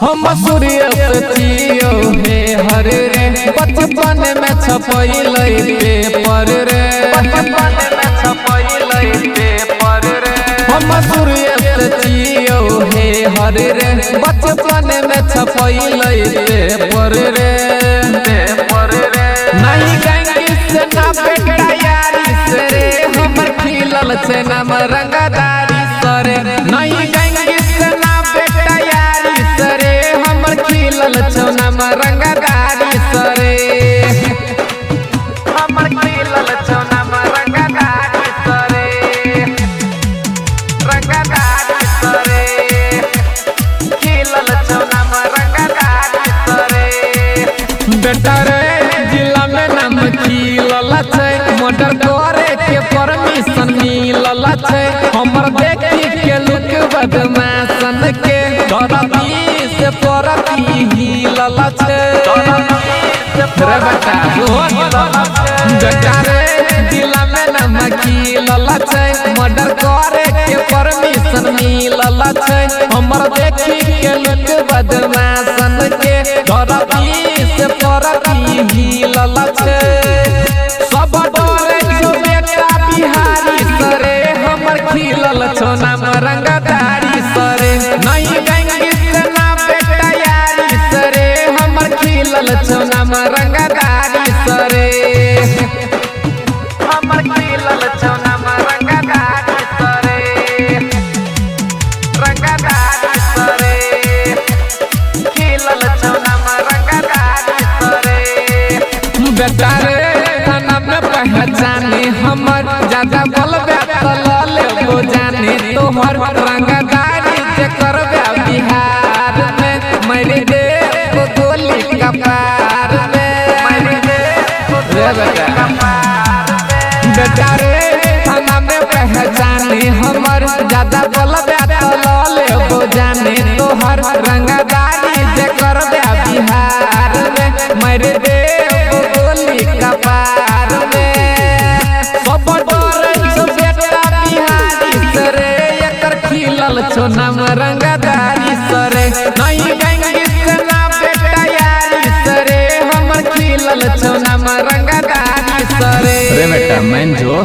हम सूर्य सचियो हे हर रे बचपन में छपैले पेपर रे बचपन में छपैले पेपर रे हम सूर्य सचियो हे हर रे बचपन में छपैले पेपर रे पेपर रे नहीं गंगी से ना बेटा यारी से रे हमर खिलल से नाम रंगदारी सरे नहीं गंगी से ना बेटा यारी सरे हमर खिलल छौ नाम रंगदारी सरे हमर खिलल छौ नाम रंगदारी सरे रंगदारी सरे खिलल छौ नाम रंगदारी सरे बेटा रे जिला में नाम खिलल छै मर्डर करे के परमिशन मिलल छै हमर देखी के लुक बदमाशन के धरती से परती हिलल छै रे बेटा रे दिला में नाम खिलल छै मर्डर करे के परमिशन मिलल छै हमर देखी के लुक बदमाशन के धरती से परती हिलल छै सब डरे छौ बेटा बिहारी सरे हमर खिलल छौ नाम रंगदारी सरे नहीं गंगी से ना बेटा यारी सरे हमर खिलल छौ नाम रंगदारी सरे हमर खिलल छौ नाम रंगदारी सरे रंगदारी सरे खिलल छौ नाम रंगदारी सरे बेटा रे थाना में पहचाने हमर ज्यादा बोलबे त लेबो जाने तोहर रंगदारी जे करबे बिहार में मार दे गोली कपार में मार दे बेटा रे थाना में पहचाने हमर ज्यादा बोलबे त लेबो जाने तोहर रंगदारी जे करबे बिहार में मार दे गोली कपार में सब डरे छौ बेटा बिहारी सरे एकर खिलल छौ नाम रंगदारी सरे नहीं गंगी से ना बेटा यारी सरे हमर खिलल छौ नाम रंगदारी सरे रे बेटा मान जो।